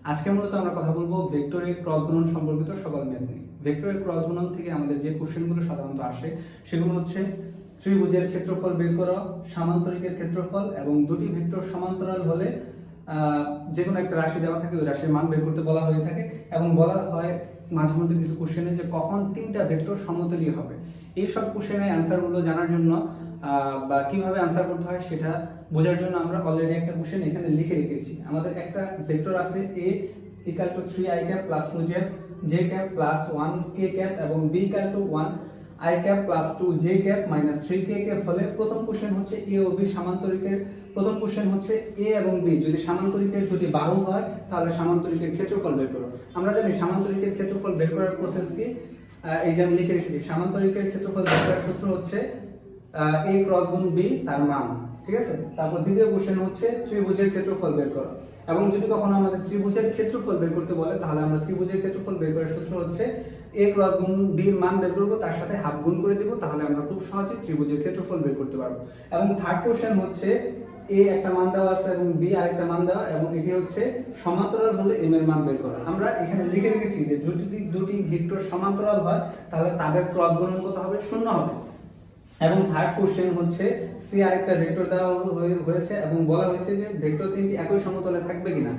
আজকে মূলত আমরা কথা বলবো ভেক্টরের ক্রস গুণন সম্পর্কিত সকল ম্যাথ নিয়ে। ভেক্টরের ক্রস গুণন থেকে আমাদের যে কোশ্চেনগুলো সাধারণত আসে সেগুলো হচ্ছে ত্রিভুজের ক্ষেত্রফল বের করা, সামান্তরিকের ক্ষেত্রফল এবং দুটি ভেক্টর সমান্তরাল হলে যে কোনো একটা রাশি দেওয়া থাকে ওই রাশির মান বের করতে বলা হয়ে থাকে এবং বলা হয় মাঝে মধ্যে কিছু কোশ্চেনে যে কখন তিনটা ভেক্টর সমতলীয় হবে। এই সব কোশ্চেনের অ্যান্সারগুলো জানার জন্য বা কিভাবে অ্যান্সার করতে হয় সেটা বোঝার জন্য আমরা অলরেডি একটা কোশ্চেন এখানে লিখে রেখেছি। আমাদের একটা ভেক্টর আছে a equal to 3i cap plus 2j j cap plus 1k cap এবং b equal to 1i cap plus 2j cap minus 3k cap হলে প্রথম কোশ্চেন হচ্ছে a ও b সামান্তরিকের। প্রথম কোশ্চেন হচ্ছে a এবং b যদি সামান্তরিকের দুটি বাহু হয় তাহলে সামান্তরিকের ক্ষেত্রফল বের করো। আমরা জানি সামান্তরিকের ক্ষেত্রফল বের করার প্রসেস কি, এই যে আমি লিখে রেখেছি। সামান্তরিকের ক্ষেত্রফল বের করার সূত্র হচ্ছে a ক্রস গুণ b তার মান, ঠিক আছে। তারপর দ্বিতীয় কোশ্চেন হচ্ছে ত্রিভুজের ক্ষেত্রফল বের করো এবং যদি কখনো আমাদের ত্রিভুজের ক্ষেত্রফল বের করতে বলে তাহলে আমরা ত্রিভুজের ক্ষেত্রফল বের করার সূত্র হচ্ছে a ক্রস গুণ b এর মান বের করব, তার সাথে হাফ গুণ করে দেব, তাহলে আমরা খুব সহজে ত্রিভুজের ক্ষেত্রফল বের করতে পারবো। এবং থার্ড কোশ্চেন হচ্ছে a একটা মান দেওয়া আছে এবং b আরেকটা মান দেওয়া এবং এটি হচ্ছে সমান্তরাল হলে m এর মান বের করা। আমরা এখানে লিখে রেখেছি যে যদি দুটি ভেক্টর সমান্তরাল হয় তাহলে তাদের ক্রস গুণন কত হবে, 0 হবে। এবং থার্ড কোশ্চেন হচ্ছে সি আরেকটা ভেক্টর দেওয়া হয়েছে এবং বলা হয়েছে যে ভেক্টর তিনটি একই সমতলে থাকবে কিনা।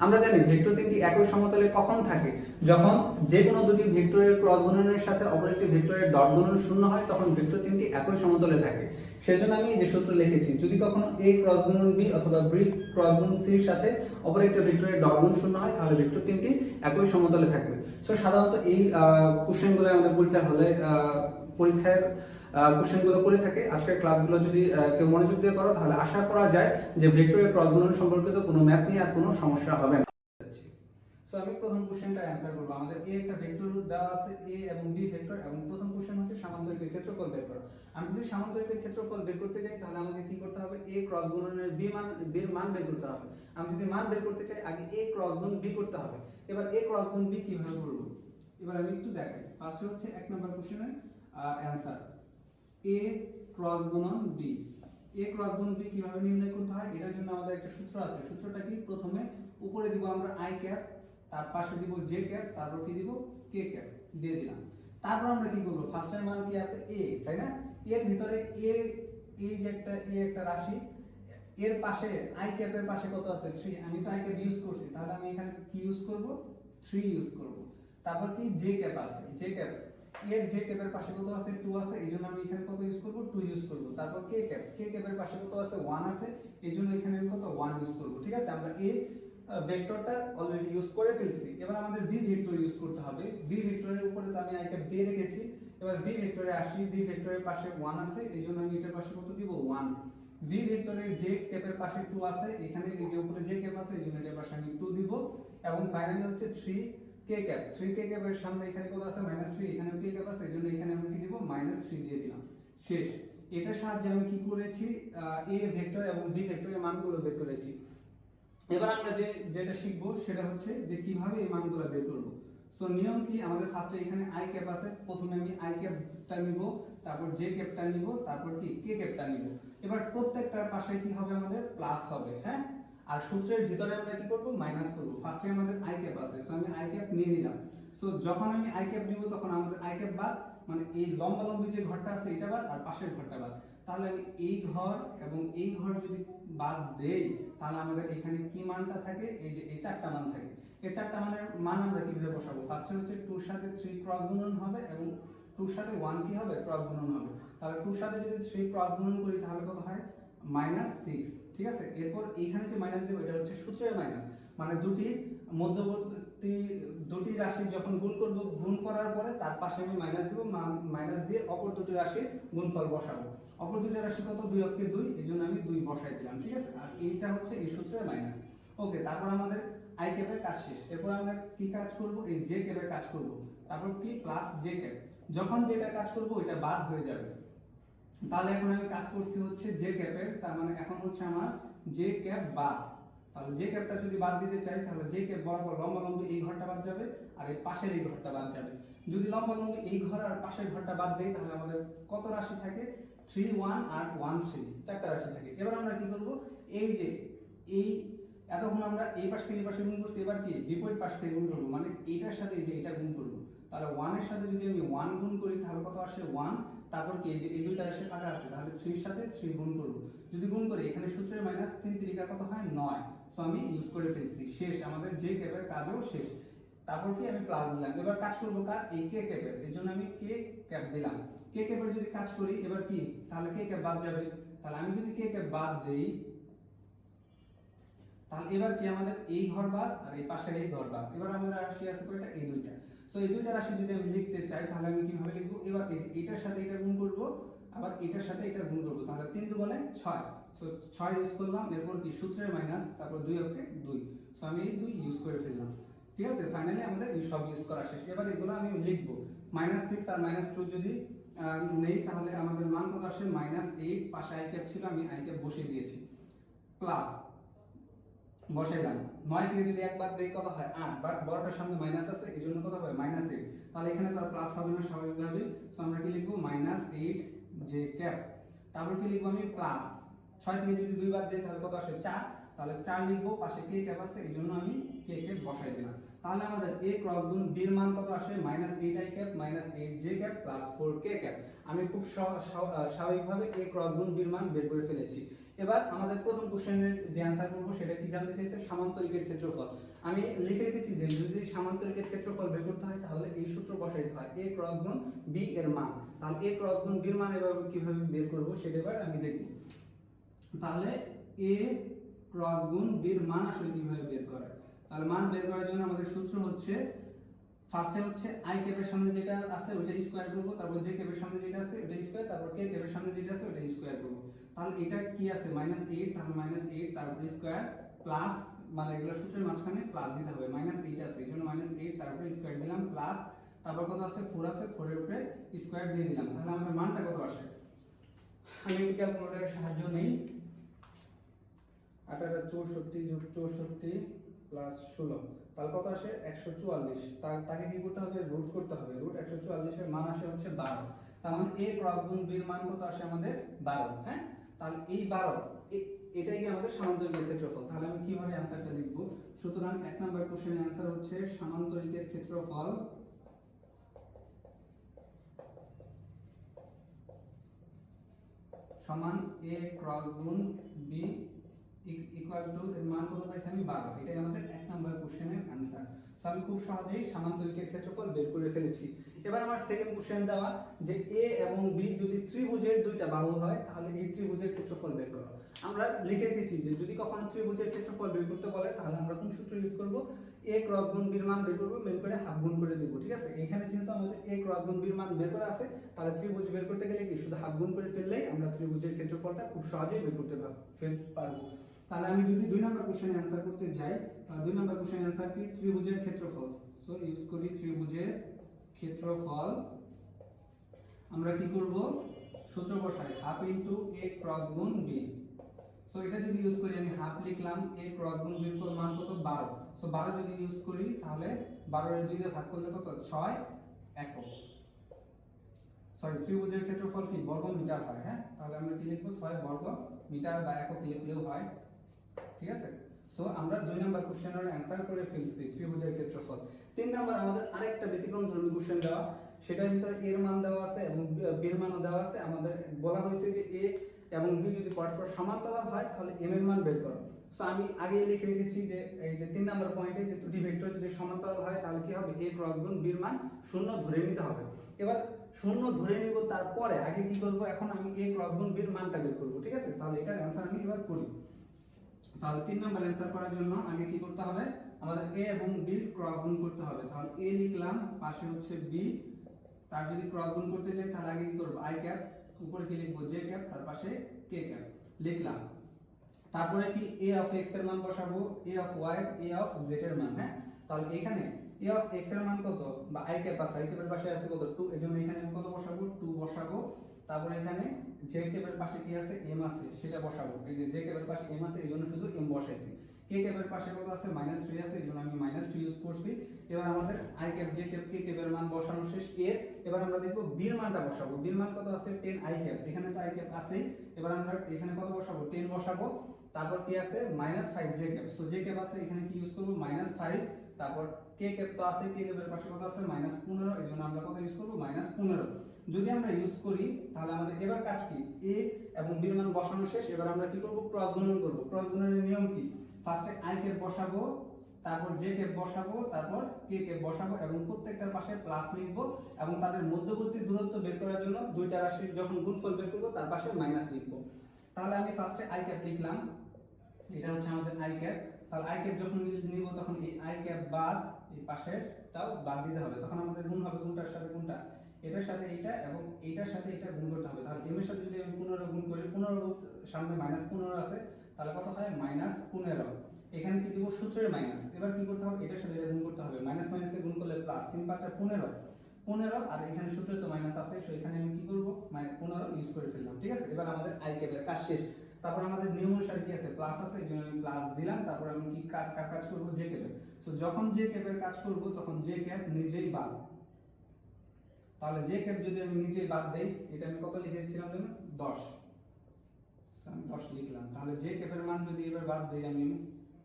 আমরা জানি ভেক্টর তিনটি একই সমতলে কখন থাকে, যখন যে কোনো দুটি ভেক্টরের ক্রস গুণনের সাথে অপর একটি ভেক্টরের ডট গুণন 0 হয় তখন ভেক্টর তিনটি একই সমতলে থাকে। সেজন্য আমি এই যে সূত্র লিখেছি, যদি কখনো a ক্রস গুণন b অথবা b ক্রস গুণ c এর সাথে অপর একটা ভেক্টরের ডট গুণ 0 হয় তাহলে ভেক্টর তিনটি একই সমতলে থাকবে। সো সাধারণত এই কোশ্চেনগুলো আমাদের পরীক্ষার কোশ্চেনগুলো করে থাকে। আজকের ক্লাসগুলো যদি কেউ মনোযোগ দিয়ে করো তাহলে আশা করা যায় যে ভেক্টরের ক্রস গুণন সম্পর্কিত কোনো ম্যাথ নিয়ে আর কোনো সমস্যা হবে না। সো আমি প্রথম কোশ্চেনটা অ্যানসার করব। আমাদের a একটা ভেক্টর দেওয়া আছে a এবং b ভেক্টর এবং প্রথম কোশ্চেন হচ্ছে সামান্তরিকের ক্ষেত্রফল বের করো। আমি যদি সামান্তরিকের ক্ষেত্রফল বের করতে যাই তাহলে আমাকে কি করতে হবে, a ক্রস গুণনের b এর মান বের করতে হবে। আমি যদি মান বের করতে চাই আগে a ক্রস গুণ b করতে হবে। এবার a ক্রস গুণ b কিভাবে করব এবার আমি একটু দেখাই। ফার্স্টে হচ্ছে এক নাম্বার কোশ্চেনের অ্যানসার a ক্রস গুণন b। a ক্রস গুণ b কিভাবে নির্ণয় করতে হয় এটার জন্য আমাদের একটা সূত্র আছে। সূত্রটা কি, প্রথমে উপরে দিব আমরা i ক্যাপ, তার পাশে দিব j ক্যাপ, তারপর কি দিব k ক্যাপ দিয়ে দিলাম। তারপর আমরা কি করব, ফার্স্টের মান কি আছে a, তাই না। এর ভিতরে a এই যে একটা রাশি, এর পাশে i ক্যাপের পাশে কত আছে 3, আমি তো i ক্যাপ ইউজ করছি তাহলে আমি এখানে কি ইউজ করব, 3 ইউজ করব। তারপর কি j ক্যাপ আছে, j ক্যাপ এর j ক্যাপের পাশে কত আছে 2 আছে, এইজন্য আমি এখানে কত ইউজ করব, 2 ইউজ করব। তারপর k ক্যাপের পাশে কত আছে 1 আছে, এইজন্য এখানে আমি কত 1 ইউজ করব। ঠিক আছে, আমরা a ভেক্টরটা অলরেডি ইউজ করে ফেলছি। এবার আমাদের b ভেক্টর ইউজ করতে হবে। b ভেক্টরের উপরে তো আমি i ক্যাপ দিয়ে রেখেছি। এবার v ভেক্টরে আসি, v ভেক্টরের পাশে 1 আছে, এইজন্য আমি এটার পাশে কত দিব 1। v ভেক্টরের j ক্যাপের পাশে 2 আছে, এখানে এই যে উপরে j ক্যাপ আছে এইজন্য এটার পাশে আমি 2 দিব। এবং ফাইনালি হচ্ছে 3k ক্যাপ, 3k ক্যাপের সামনে এখানে কত আছে -3, এখানেও k ক্যাপ আছে, এইজন্য এখানে আমি কি দিব -3 দিয়ে দিলাম। শেষ। এটার সাহায্যে আমি কি করেছি, a ভেক্টর এবং v ভেক্টরের মানগুলো বের করেছি। এবার আমরা যেটা শিখবো সেটা হচ্ছে যে কিভাবে এই মানগুলো বের করব। সো নিয়ম কি, আমাদের ফার্স্টে এখানে i ক্যাপ আছে, প্রথমে আমি i ক্যাপটা নিব, তারপর j ক্যাপটা নিব, তারপর কি k ক্যাপটা নিব। এবার প্রত্যেকটার পাশে কি হবে, আমাদের প্লাস হবে, হ্যাঁ। আর সূত্রের ভিতরে আমরা কি করব, মাইনাস করব। ফার্স্টে আমাদের i ক্যাপ আছে, সো আমি i ক্যাপ নিয়ে নিলাম। সো যখন আমি i ক্যাপ নিব তখন আমাদের i ক্যাপ বাদ, মানে এই লম্বালম্বি যে ঘরটা আছে এটা বাদ আর পাশের ঘরটা বাদ। তাহলে আমি এই ঘর এবং এই ঘর যদি বাদ দেই তাহলে আমাদের এখানে কি মানটা থাকে, এই যে এই চারটা মান থাকে। এই চারটা মানের মান আমরা কিভাবে বসাবো, ফার্স্টে হচ্ছে 2 এর সাথে 3 ক্রস গুণন হবে এবং 2 এর সাথে 1 কি হবে, ক্রস গুণন হবে। তাহলে 2 এর সাথে যদি 3 ক্রস গুণন করি তাহলে কত হয় -6, ঠিক আছে। এরপর এইখানে যে মাইনাস দেব এটা হচ্ছে সূত্রের মাইনাস, মানে দুটি মধ্যবর্তী দুটি রাশি যখন গুণ করব, গুণ করার পরে তার পাশে আমি মাইনাস দেব, মাইনাস দিয়ে অপর দুটি রাশির গুণফল বসাবো। অপর দুটি রাশি কত, 2 অক্ষে 2, এইজন্য আমি 2 বসাই দিলাম, ঠিক আছে। আর এইটা হচ্ছে এই সূত্রের মাইনাস। ওকে, তারপর আমাদের i ক্যাপের কাজ শেষ। এরপর আমরা কি কাজ করব, এই j ক্যাপের কাজ করব। তারপর কি প্লাস j ক্যাপ, যখন যেটা কাজ করব ওইটা বাদ হয়ে যাবে। তাহলে এখন আমি কাজ করছি হচ্ছে j ক্যাপের, তার মানে এখন হচ্ছে আমার j ক্যাপ বাদ। তাহলে j ক্যাপটা যদি বাদ দিতে চাই তাহলে j ক্যাপ বরাবর লম্বালম্বি এই ঘরটা বাদ যাবে আর এই পাশের এই ঘরটা বাদ যাবে। যদি লম্বালম্বি এই ঘর আর পাশের ঘরটা বাদ দেই তাহলে আমাদের কত রাশি থাকে, 3 1 আর 1 3, চারটা রাশি থাকে। এবার আমরা কি করব, এই যে এই এতক্ষণ আমরা এই পাশ থেকে এই পাশে গুণ করছি, এবার কি বিপরীত পাশ থেকে গুণ করবো, মানে এইটার সাথে এই যে এটা গুণ করবো। তাহলে 1 এর সাথে যদি আমি 1 গুণ করি তাহলে কত আসে 1, তারপর কি এই যে এই দুইটা রাশি ফাঁকা আছে, তাহলে 3 এর সাথে 3 গুণ করব। যদি গুণ করি এখানে সূত্রের মাইনাস 3 3 কত হয় 9, সো আমি ইউজ করে ফেলছি, শেষ আমাদের যে ক্যাপের কাজও শেষ। তারপর কি আমি প্লাস দিলাম, এবার কাজ করব কার এই কে ক্যাপের, এর জন্য আমি কে ক্যাপ দিলাম। কে ক্যাপের যদি কাজ করি এবার কি, তাহলে কে ক্যাপ বাদ যাবে, তাহলে আমি যদি কে ক্যাপ বাদ দেই তাহলে এবার কি আমাদের এই ঘর বার আর এই পাশের এই ঘর বার। এবার আমাদের রাশি আছে কয়টা, এই দুইটা। সো এই দুইটা রাশি যদি আমি লিখতে চাই তাহলে আমি কিভাবে লিখবো, এবার এই যে এটার সাথে এটা গুণ করব, আবার এটার সাথে এটা গুণ করব, তাহলে 3 দুগুণে 6। সো 6 ইউজ করলাম, এরপর কি সূত্রের মাইনাস, তারপর 2 অক্ষে 2, সো আমি এই 2 ইউজ করে ফেললাম। ঠিক আছে, ফাইনালি আমাদের এই সব ইউজ করা শেষ। এবার এগুলো আমি লিখবো, -6 আর -2 যদি নেই তাহলে আমাদের মান কত আসে -8, পাশে আই ক্যাপ ছিল আমি আই ক্যাপ বসিয়ে দিয়েছি, প্লাস বসাইলাম 9 থেকে যদি একবার দেই কত হয় 8, বাট বড়টার সামনে মাইনাস আছে এই জন্য কত হবে -8। তাহলে এখানে তো আর প্লাস হবে না স্বাভাবিকভাবে, সো আমরা কি লিখবো -8 যে ক্যাপ, তারপর কি লিখবো আমি প্লাস 6 থেকে যদি 2 বার দেই তাহলে কত আসে 4, তাহলে 4 লিখবো, পাশে কে ক্যাপ আছে এই জন্য আমি কে ক্যাপ বসাই দিলাম। তাহলে আমাদের a ক্রস গুণ b এর মান কত আসে -8 i cap -8 j cap plus 4 k cap. আমি খুব স্বাভাবিকভাবে a ক্রস গুণ b এর মান বের করে ফেলেছি। এবার আমাদের প্রথম কোশ্চেনের যে অ্যানসার করব সেটা কি জানতে চাইছে, সামান্তরিকের ক্ষেত্রফল। আমি লিখে রেখেছি যে যদি সামান্তরিকের ক্ষেত্রফল বের করতে হয় তাহলে এই সূত্র বসাইতে হয়, a ক্রস গুণ b এর মান। তাহলে a ক্রস গুণ b এর মান এবার কিভাবে বের করব সেটা এবার আমি দেখব। তাহলে a ক্রস গুণ b এর মান আসলে কিভাবে বের করে, তাহলে মান বের করার জন্য আমাদের সূত্র হচ্ছে, ফার্স্টে হচ্ছে i ক্যাপের সামনে যেটা আছে ওইটা স্কয়ার করব, তারপর j ক্যাপের সামনে যেটা আছে ওইটা স্কয়ার, তারপর k ক্যাপের সামনে যেটা আছে ওইটা স্কয়ার করব। তাহলে এটা কি আছে -8, তাহলে -8 তারপর স্কয়ার প্লাস, মানে এগুলো সূত্রের মাঝখানে প্লাস দিতে হবে, -8 আছে এই জন্য -8 তারপর স্কয়ার দিলাম প্লাস, তারপর কত আছে 4 আছে 4 এর উপরে স্কয়ার দিয়ে দিলাম। তাহলে আমাদের মানটা কত আসে, আমি একটু ক্যালকুলেটরের সাহায্য নেই। 8 64 যোগ 64 প্লাস 16, তাহলে কত আসে 144। তাকে কি করতে হবে, রুট করতে হবে, রুট 144 এর মান আসে হচ্ছে 12। তার মানে a ক্রস গুণ b এর মান কত আসে আমাদের 12। হ্যাঁ, তাহলে এই 12 এটাই কি আমাদের সামান্তরিকের ক্ষেত্রফল। তাহলে আমি কিভাবে অ্যানসারটা লিখব, সুতরাং 1 নাম্বার কোশ্চেনের অ্যানসার হচ্ছে সামান্তরিকের ক্ষেত্রফল সমান a ক্রস গুণ b ইকুয়াল টু এর মান কত পাইছি আমি 12। এটাই আমাদের 1 নাম্বার কোশ্চেনের অ্যানসার। সো আমি খুব সহজেই সামান্তরিকের ক্ষেত্রফল বের করে ফেলেছি। এবার আমার সেকেন্ড কোশ্চেন দেওয়া যে a এবং b যদি ত্রিভুজের দুইটা বাহু হয় তাহলে এই ত্রিভুজের ক্ষেত্রফল বের করো। আমরা লিখে রেখেছি যে যদি কখনো ত্রিভুজের ক্ষেত্রফল বের করতে বলে তাহলে আমরা কোন সূত্র ইউজ করব, a ক্রস গুণ b এর মান বের করব, বের করে হাফ গুণ করে দেব। ঠিক আছে, এখানে যেহেতু আমাদের a ক্রস গুণ b এর মান বের করা আছে তাহলে ত্রিভুজ বের করতে গেলে কি শুধু হাফ গুণ করে ফেললেই আমরা ত্রিভুজের ক্ষেত্রফলটা খুব সহজেই বের করতে পারবো। তাহলে আমি যদি 2 নাম্বার কোশ্চেনে অ্যানসার করতে যাই তাহলে 2 নাম্বার কোশ্চেনের অ্যানসার কি, ত্রিভুজের ক্ষেত্রফল। সো ইউজ করি ত্রিভুজের ক্ষেত্রফল, আমরা কি করব সূত্র বসাই হাফ ইনটু a ক্রস গুণ b। সো এটা যদি ইউজ করি আমি হাফ লিখলাম, a ক্রস গুণ b এর মান কত 12। সো 12 যদি ইউজ করি তাহলে 12 এর 2 দিয়ে ভাগ করলে কত 6 একক। সরি, ত্রিভুজের ক্ষেত্রফল কি বর্গ মিটার হয়। হ্যাঁ, তাহলে আমরা কি লিখব 6 বর্গ মিটার বা একক লিখলেও হয়। ঠিক আছে, সো আমরা 2 নাম্বার কোশ্চেনের অ্যানসার করে ফেলছি ত্রিভুজের ক্ষেত্রফল। 3 নাম্বার আমাদের আরেকটা ব্যতিক্রম ধর্মী কোশ্চেন দেওয়া, সেটার ভিতরে এর মান দেওয়া আছে এবং b এর মানও দেওয়া আছে। আমাদের বলা হয়েছে যে a এবং b যদি পরস্পর সমান্তরাল হয় তাহলে m এর মান বের করো। সো আমি আগে লিখে রেখেছি যে এই যে 3 নাম্বার পয়েন্টে যে দুটি ভেক্টর যদি সমান্তরাল হয় তাহলে কি হবে, a ক্রস গুণ b এর মান 0 ধরে নিতে হবে। এবার 0 ধরে নিব, তারপরে আগে কি করব, এখন আমি a ক্রস গুণ b এর মানটা বের করব। ঠিক আছে, তাহলে এটার অ্যানসার আমি এবার করি। তাহলে 3 নাম্বার অ্যানসার করার জন্য আগে কি করতে হবে, আমাদের a এবং b ক্রস গুণ করতে হবে। তাহলে a লিখলাম, পাশে হচ্ছে b, তার যদি ক্রস গুণ করতে যাই তাহলে আগে কি করব, i ক্যাপ, উপরে কি লিখব j ক্যাপ, তার পাশে k ক্যাপ লিখলাম। তারপরে কি a অফ x এর মান বসাবো, a of y, a of z এর মান। হ্যাঁ, তাহলে এখানে a অফ x এর মান কত, বা i ক্যাপ আছে, i ক্যাপের পাশে আছে কত 2, এজন্য এখানে আমি কত বসাবো 2 বসাবো। তারপরে এখানে j ক্যাপের পাশে কি আছে m আছে সেটা বসাবো, এই যে j ক্যাপের পাশে m আছে এজন্য শুধু m বসাইছি। k ক্যাপের পাশে কত আছে -3 আছে এজন্য আমি -3 ইউজ করছি। এবার আমাদের i cap j cap k ক্যাপের মান বসানো শেষ। এবার আমরা দেখব b এর মানটা বসাবো। b এর মান কত আছে 10 i ক্যাপ, এখানে তো i ক্যাপ আছে। এবার আমরা এখানে কত বসাবো 10 বসাবো। তারপর কি আছে -5 J cap. So J cap আছে, এখানে কি ইউজ করব -5, তারপর কে ক্যাপ তো আছে, কে ক্যাপের পাশে কত আছে -15, এই জন্য আমরা কত ইউজ করব -15। যদি আমরা ইউজ করি তাহলে আমাদের এবার কাজ কি, এ এবং বি এর মান বসানো শেষ। এবার আমরা কি করব, ক্রস গুণন করব। ক্রস গুণনের নিয়ম কি, ফার্স্টে আই ক্যাপ বসাবো, তারপর জে ক্যাপ বসাবো, তারপর কে ক্যাপ বসাবো এবং প্রত্যেকটার পাশে প্লাস লিখব এবং তাদের মধ্যবর্তী দূরত্ব বের করার জন্য দুইটা রাশির যখন গুণফল বের করব তার পাশে মাইনাস লিখব। তাহলে আমি ফার্স্টে আই ক্যাপ লিখলাম, এটা হচ্ছে আমাদের আই ক্যাপ। তাহলে আই ক্যাপ যখন নিব তখন এই আই ক্যাপ বাদ এই পাশেরটাও বাদ দিতে হবে, তখন আমাদের গুণ হবে কোনটার সাথে কোনটা, এটার সাথে এইটা এবং এইটার সাথে এটা গুণ করতে হবে। তাহলে এম এর সাথে যদি আমি 15 গুণ করি, 15 সামনে -15 আছে, তাহলে কত হয় -15। এখানে কি দিব, সূত্রের মাইনাস। এবার কি করতে হবে, এটার সাথে এটা গুণ করতে হবে, মাইনাস মাইনাসে গুণ করলে প্লাস, 3 5 15, আর এখানে সূত্রে তো মাইনাস আছে, সো এখানে আমি কি করব, 15 ইউজ করে ফেললাম। ঠিক আছে, এবার আমাদের আই ক্যাপের কাজ শেষ। তারপর আমাদের নিয়ম অনুসারে কি আছে, প্লাস আছে, এই জন্য আমি প্লাস দিলাম। তারপর আমি কি কাজ করব, জে ক্যাপের। সো যখন জে ক্যাপের কাজ করব তখন জে ক্যাপ নিজেই বাদ। তাহলে জে ক্যাপ যদি আমি নিজেই বাদ দেই, এটা আমি কত লিখেছিলাম জানেন, 10। আমি 10 লিখলাম। তাহলে জে ক্যাপের মান যদি এবার বাদ দেই আমি,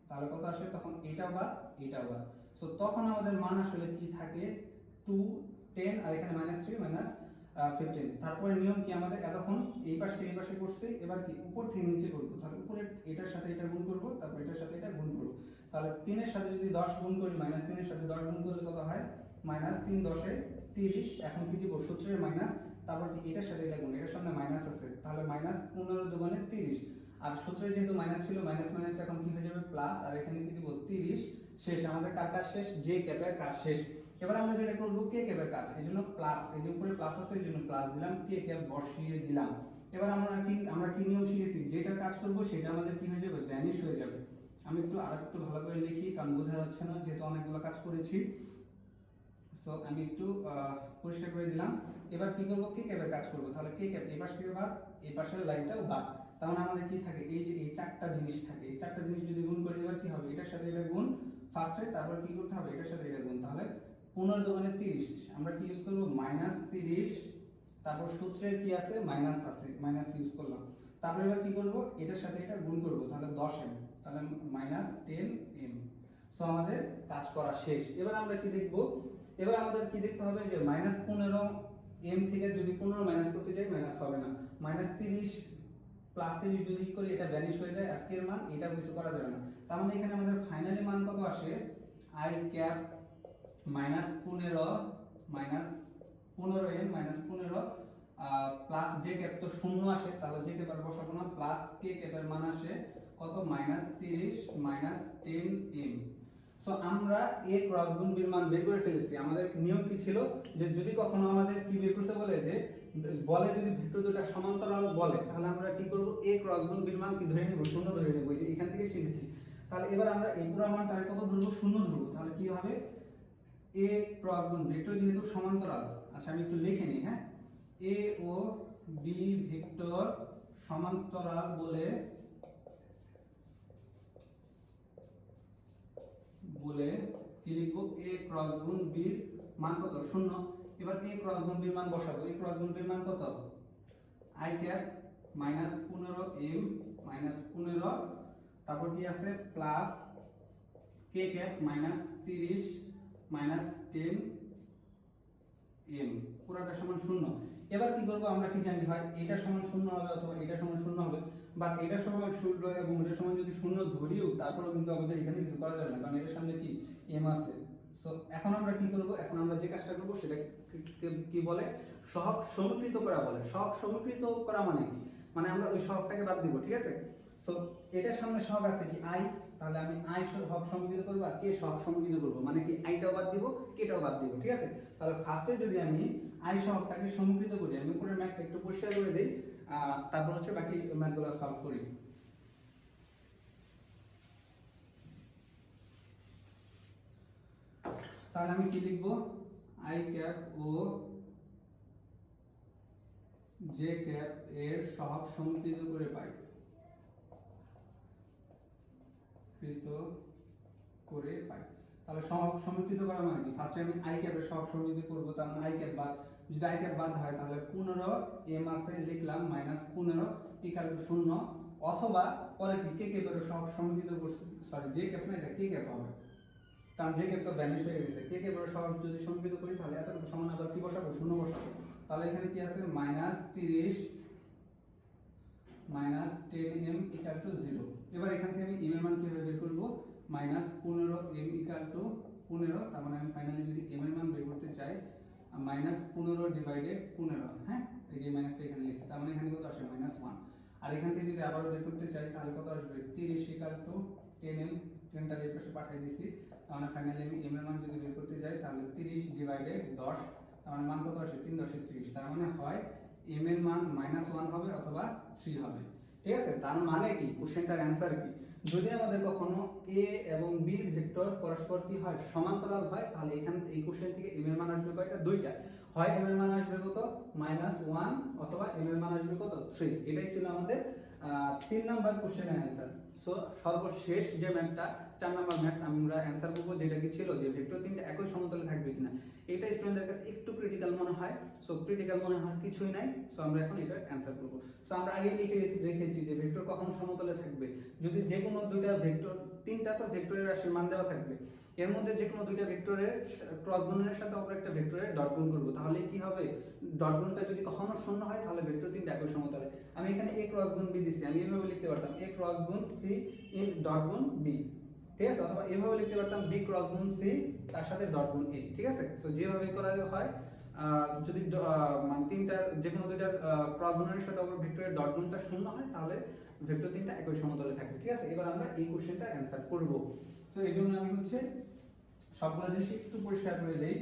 তাহলে কত আসে, তখন এটাও বাদ এটাও বাদ। সো তখন আমাদের মান আসলে কি থাকে, 2 10, আর এখানে -3 -15। তারপরে নিয়ম কি, আমাদের এতক্ষণ এই পাশ থেকে এই পাশে করছি, এবার কি উপর থেকে নিচে করব। তাহলে উপরে এটার সাথে এটা গুণ করব, তারপর এটার সাথে এটা গুণ করব। তাহলে 3 এর সাথে যদি 10 গুণ করি, -3 এর সাথে 10 গুণ করলে কত হয়, -3 10 30। এখন কি দিব, সূত্রের মাইনাস, তারপর কি এটার সাথে এটা গুণ, এটার সামনে মাইনাস আছে, তাহলে -15 দুগুণে 30। আর সূত্রে যেহেতু মাইনাস ছিল, মাইনাস মাইনাস এখন কি হয়ে যাবে, প্লাস। আর এখানে কি দিব, 30। শেষ, আমাদের কার কাজ শেষ, জে ক্যাপের কাজ শেষ। এবার আমরা যেটা করব, কে ক্যাপের কাজ, এই জন্য প্লাস, এই যে উপরে প্লাস আছে এই জন্য প্লাস দিলাম, কে ক্যাপ বসিয়ে দিলাম। এবার আমরা কি নিয়ম শিখেছি, যেটা কাজ করব সেটা আমাদের কি হয়ে যাবে, ভ্যানিশ হয়ে যাবে। আমি আরেকটু ভালো করে লিখি, কারণ বোঝা যাচ্ছে না যেহেতু অনেকগুলো কাজ করেছি। সো আমি একটু পরিষ্কার করে দিলাম। এবার কি করব, কে ক্যাপের কাজ করব। তাহলে কে ক্যাপ এই পাশ থেকে বাদ, এই পাশের লাইনটাও বাদ। তার মানে আমাদের কি থাকে, এই যে এই চারটা জিনিস থাকে, এই চারটা জিনিস যদি গুণ করি, এবার কি হবে, এটার সাথে এটা গুণ ফার্স্টে, তারপর কি করতে হবে, এটার সাথে এটা গুণ। তাহলে 15 দুগুণে 30, আমরা কি ইউজ করব, -30। তারপর সূত্রের কি আছে, মাইনাস আছে, মাইনাস ইউজ করলাম। তারপর এবার কি করব, এটার সাথে এটা গুণ করব, তাহলে 10m, তাহলে -10m। সো আমাদের কাজ করা শেষ। এবার আমরা কি দেখব, এবার আমাদের কি দেখতে হবে, যে -15m থেকে যদি 15 মাইনাস করতে যাই, মাইনাস হবে না। -30 +30 যদি করি, এটা ভ্যানিশ হয়ে যায়, আর এর মান এটা কিছু করা যাবে না। তার মানে এখানে আমাদের ফাইনালি মান কত আসে, I cap -15m -15 plus J cap তো 0 আসে, তাহলে জে ক্যাপ আর বসাবো না, প্লাস কে ক্যাপের মান আসে কত, -30 -10m। সো আমরা এ ক্রস গুণ বির মান বের করে ফেলেছি। আমাদের নিয়ম কি ছিল, যে যদি কখনো আমাদের কি বের করতে বলে, যে বলে যদি ভেক্টর দুটো সমান্তরাল বলে, তাহলে আমরা কি করব, এ ক্রস গুণ বির মান কি ধরে নিব, 0 ধরে নিব। এই যে এখান থেকে শিখেছি। তাহলে এবার আমরা এই পুরো মানটা কত ধরবো, 0 ধরবো। তাহলে কি হবে, এ ক্রস গুণ ভেক্টর যেহেতু সমান্তরাল, আচ্ছা আমি একটু লিখে নিই, হ্যাঁ, এ ও বি ভেক্টর সমান্তরাল বলে কি লিখবো, এ ক্রস গুণ বির মান কত, 0। এবার এ ক্রস গুণ বির মান বসাবো, এ ক্রস গুণ বির মান কত, আই ক্যাপ -15m -15, তারপর কি আছে, প্লাস কে ক্যাপ -30 -10m, পুরোটা সমান 0। এবার কি করব, আমরা কি জানি, হয় এটা সমান 0 হবে অথবা এটা সমান 0 হবে, বাট এটা সমান 0 এবং এটা সমান যদি 0 ধরিও, তারপরেও কিন্তু আমাদের এখানে কিছু করা যাবে না, কারণ এটার সামনে কি m আছে। সো এখন আমরা কি করব, এখন আমরা যে কাজটা করব সেটা কি বলে, সহগ সমীকৃত করা বলে। সহগ সমীকৃত করা মানে কি, মানে আমরা ওই সহগটাকে বাদ দিব, ঠিক আছে। সো এটার সামনে সহগ আছে কি আই, তাহলে আমি আই সহগ সমীকৃত করব, আর কে সহগ সমীকৃত করব, মানে কি আইটাও বাদ দিব, কেটাও বাদ দিব, ঠিক আছে। তাহলে ফার্স্টে যদি আমি আই সহগটাকে সমীকৃত করি, আমি উপরের ম্যাথটা একটু পরিষ্কার করে দেই, তারপর হচ্ছে বাকি ম্যাথগুলো সলভ করি। তাহলে আমি কি লিখব, আই ক্যাপ ও জে ক্যাপ এর সহগ সমীকৃত করে পাই, তাহলে সহগ সমীকৃত করা মানে কি, ফার্স্টে আমি আই ক্যাপের সহগ সমীকৃত করব, তার মানে আই ক্যাপ বাদ, যদি আই ক্যাপ বাদ হয় তাহলে 15m আছে লিখলাম -15 = 0, অথবা পরে কি কে ক্যাপের সমন্বিত করছে, সরি যে ক্যাপ না, এটা কে ক্যাপ হবে, কারণ যে ক্যাপ তো ভ্যানিশ হয়ে গেছে। কে ক্যাপের সহগ যদি সমন্বিত করি তাহলে এতটুকু সমান আবার কি বসাবো, শূন্য বসাবো। তাহলে এখানে কি আছে -30 -10m = 0। এবার এখান থেকে আমি m এর মান কিভাবে বের করব, -15m = 15, তার মানে আমি ফাইনালি যদি m এর মান বের করতে চাই -15/15, হ্যাঁ এই যে মাইনাসটা এখানে লিখছি, তার মানে এখানে কত আসে -1। আর এখান থেকে যদি আবারও বের করতে চাই তাহলে কত আসবে 30 = 10m, 10টা এই পাশে পাঠিয়ে দিছি। তার মানে ফাইনালি আমি m এর মান যদি বের করতে যাই তাহলে 30/10, তার মানে মান কত আসে 3×30। তার মানে হয় m এর মান -1 হবে অথবা 3 হবে। ঠিক আছে, তার মানে কি কোশ্চেনটার অ্যানসার কি, যদি আমাদের কখনো a এবং b ভেক্টর পরস্পর কি হয় সমান্তরাল হয়, তাহলে এখানে এই কোশ্চেন থেকে m এর মান আসবে কয়টা, দুইটা। হয় m এর মান আসবে কত -1 অথবা m এর মান আসবে কত 3। এটাই ছিল আমাদের 3 নাম্বার কোশ্চেনের অ্যানসার। সো সর্বশেষ যে ম্যাথটা 4 নাম্বার ম্যাথ আমরা অ্যানসার করব, যেটা কি ছিল যে ভেক্টর তিনটা একই সমতলে থাকবে কিনা। এটা স্টুডেন্টদের কাছে একটু ক্রিটিক্যাল মনে হয়, সো ক্রিটিক্যাল মনে হওয়ার কিছুই নাই। সো আমরা এখন এটার অ্যানসার করব। সো আমরা আগে রেখেছি যে ভেক্টর কখন সমতলে থাকবে, যদি যে কোনো দুইটা ভেক্টর, তিনটা তো ভেক্টরের রাশির মান দেওয়া থাকবে, এর মধ্যে যে কোনো দুইটা ভেক্টরের ক্রস গুণনের সাথে অপর একটা ভেক্টরের ডট গুণ করব, তাহলে কি হবে, ডট গুণটা যদি কখনো শূন্য হয় তাহলে ভেক্টর তিনটা একই সমতলে। আমি এখানে a ক্রস গুণ b দিছি, আমি এইভাবে লিখতে পারতাম a ক্রস গুণ c ইন ডট গুণ b, ঠিক আছে, অথবা এইভাবে লিখতে পারতাম b ক্রস গুণ c তার সাথে ডট গুণ a, ঠিক আছে। সো যেভাবে করা হয়, যদি মানে তিনটার যে কোনো দুইটার ক্রস গুণনের সাথে অপর ভেক্টরের ডট গুণটা শূন্য হয় তাহলে ভেক্টর তিনটা একই সমতলে থাকবে, ঠিক আছে। এবার আমরা এই কোশ্চেনটার অ্যানসার করব। সো এই জন্য আমি সবগুলো জিনিস একটু পরিষ্কার করে দেই।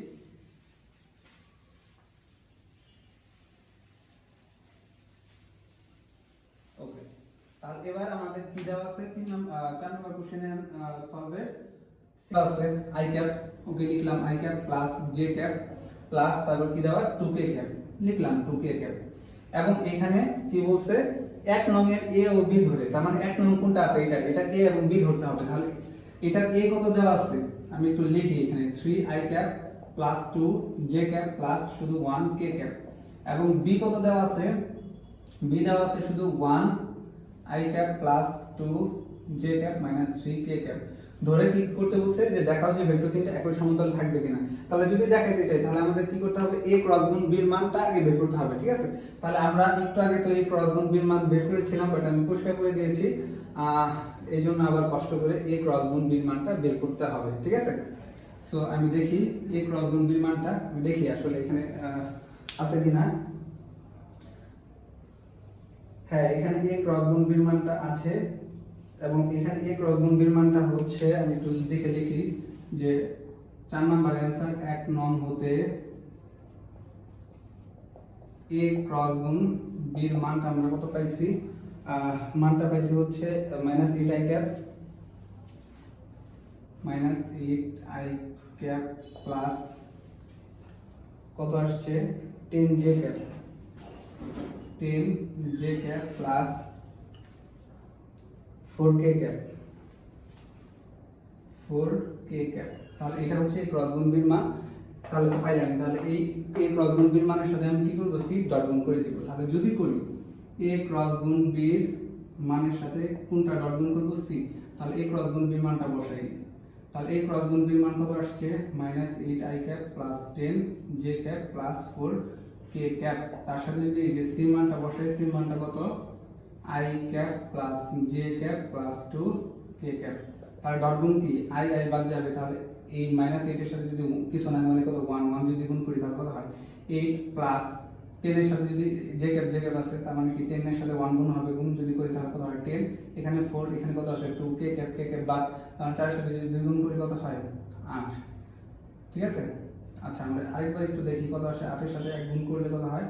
ওকে, তাহলে এবার আমাদের কি দেওয়া আছে 4 নম্বর কোশ্চেনের সলভের আছে i ক্যাপ, ওকে লিখলাম i cap plus j cap plus তারপর কি দেওয়া 2k ক্যাপ, লিখলাম 2k ক্যাপ। এবং এখানে কি বলছে এক নং এর a ও b ধরে, তার মানে এক নং কোনটা আছে, এটা a এবং b ধরতে হবে। তাহলে এটার a কত দেওয়া আছে আমি একটু লিখি এখানে 3i cap plus 2j cap plus শুধু 1k ক্যাপ। এবং b কত দেওয়া আছে, b দেওয়া আছে শুধু 1i cap plus 2j cap minus 3k cap. ধরে কি করতে বলছে যে দেখাও যে ভেক্টর তিনটা একই সমতলে থাকবে কিনা। তাহলে যদি দেখাইতে চাই তাহলে আমাদের কি করতে হবে, a ক্রস গুণ b এর মানটা আগে বের করতে হবে, ঠিক আছে। তাহলে আমরা একটু আগে তো a ক্রস গুণ b এর মান বের করেছিলাম, বাট আমি পরিষ্কার করে দিয়েছি, এই জন্য আবার কষ্ট করে a ক্রস গুণ b এর মানটা বের করতে হবে, ঠিক আছে। সো আমি দেখি a ক্রস গুণ b এর মানটা, আমি দেখি আসলে এখানে আছে কিনা। হ্যাঁ, এখানে a ক্রস গুণ b এর মানটা আছে, এবং এখানে a ক্রস গুণ b এর মানটা হচ্ছে, আমি একটু দেখে লিখি যে 4 নাম্বার অ্যানসার 1 নং হতে a ক্রস গুণ b এর মানটা আমরা কত পাইছি, মানটা পাইছি হচ্ছে -8i cap -8i cap plus কত আসছে 10j cap, 10j cap plus 4k cap, 4k cap. তাহলে এটা হচ্ছে ক্রস গুণ b এর মান। তাহলে তো পাইলাম, তাহলে এই a ক্রস গুণ b এর মানের সাথে আমি কি করব, c ডট গুণ করে দেব। তাহলে যদি করি a ক্রস গুণ b এর মানের সাথে কোনটা ডট গুণ করব, c, তাহলে a ক্রস গুণ b এর মানটা বসাই। তাহলে a ক্রস গুণ b এর মান কত আসছে -8i cap plus 10j cap plus 4k cap. তার সাথে যদি এই যে c মানটা বসাই, c মানটা কত i cap plus j cap plus 2k cap. তাহলে ডট গুণ কি i বাদ যাবে, তাহলে এই -8 এর সাথে যদি কিছু না মানে কত 1 যদি গুণ করি তাহলে কত হয় 8 প্লাস 10 এর সাথে যদি j ক্যাপ আছে, তার মানে কি 10 এর সাথে 1 গুণ হবে, গুণ যদি করি তাহলে কত হয় 10, এখানে 4, এখানে কত আসে 2k ক্যাপ, k ক্যাপ বাদ, তাহলে 4 এর সাথে যদি 2 গুণ করি কত হয় 8, ঠিক আছে। আচ্ছা, আমরা আরেকবার একটু দেখি কত আসে, 8 এর সাথে 1 গুণ করলে কত হয়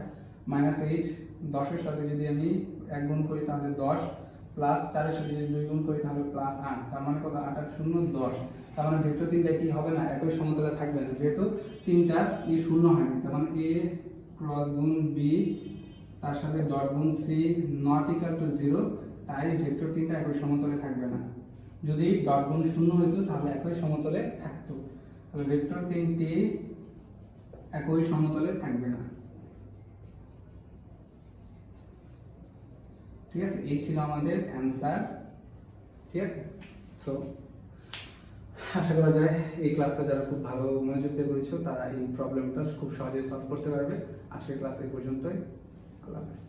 -8, 10 এর সাথে যদি আমি 1 গুণ করি তাহলে 10, প্লাস 4 এর সাথে যদি 2 গুণ করি তাহলে প্লাস 8, তার মানে কত 8 8 0 10। তার মানে ভেক্টর তিনটা কি হবে না, একই সমতলে থাকবে না, যেহেতু তিনটার শূন্য হয়নি। তার মানে a ক্রস গুণ b তার সাথে ডট গুণ c নট ইকুয়াল টু 0, তাই ভেক্টর তিনটা একই সমতলে থাকবে না। যদি ডট গুণ শূন্য হতো তাহলে একই সমতলে থাকতো, তাহলে ভেক্টর তিনটি একই সমতলে থাকবে না, ঠিক আছে, এই ছিল আমাদের অ্যান্সার। ঠিক আছে, সো আশা করা যায় এই ক্লাসটা যারা খুব ভালো মনোযোগ দিয়ে করেছো তারা এই প্রবলেমটা খুব সহজেই সলভ করতে পারবে। আজকের ক্লাস এই পর্যন্তই। আল্লাহ হাফেজ।